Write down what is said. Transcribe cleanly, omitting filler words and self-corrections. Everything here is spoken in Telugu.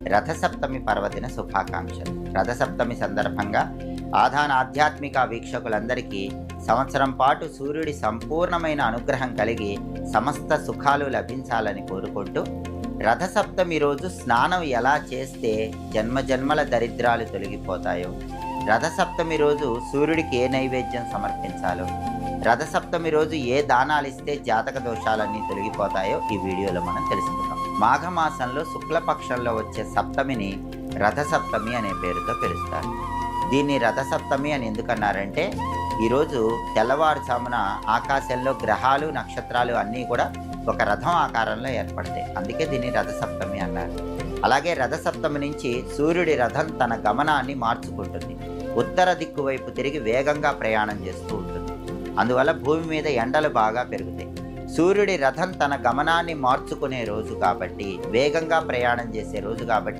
రథసప్తమి పర్వదిన శుభాకాంక్షలు. రథసప్తమి సందర్భంగా ఆధాన ఆధ్యాత్మిక వీక్షకులందరికీ సంవత్సరం పాటు సూర్యుడి సంపూర్ణమైన అనుగ్రహం కలిగి సమస్త సుఖాలు లభించాలని కోరుకుంటూ, రథసప్తమి రోజు స్నానం ఎలా చేస్తే జన్మజన్మల దరిద్రాలు తొలగిపోతాయో, రథసప్తమి రోజు సూర్యుడికి ఏ నైవేద్యం సమర్పించాలో, రథసప్తమి రోజు ఏ దానాలిస్తే జాతక దోషాలన్నీ తొలగిపోతాయో ఈ వీడియోలో మనం తెలుసుకుందాం. మాఘమాసంలో శుక్లపక్షంలో వచ్చే సప్తమిని రథసప్తమి అనే పేరుతో పిలుస్తారు. దీన్ని రథసప్తమి అని ఎందుకన్నారంటే, ఈరోజు తెల్లవారుజామున ఆకాశంలో గ్రహాలు నక్షత్రాలు అన్నీ కూడా ఒక రథం ఆకారంలో ఏర్పడతాయి. అందుకే దీన్ని రథసప్తమి అన్నారు. అలాగే రథసప్తమి నుంచి సూర్యుడి రథం తన గమనాన్ని మార్చుకుంటుంది. ఉత్తర దిక్కు వైపు తిరిగి వేగంగా ప్రయాణం చేస్తూ ఉంటుంది. అందువల్ల భూమి మీద ఎండలు బాగా పెరుగుతాయి. సూర్యుడి రథం తన గమనాన్ని మార్చుకునే రోజు కాబట్టి, వేగంగా ప్రయాణం చేసే రోజు కాబట్టి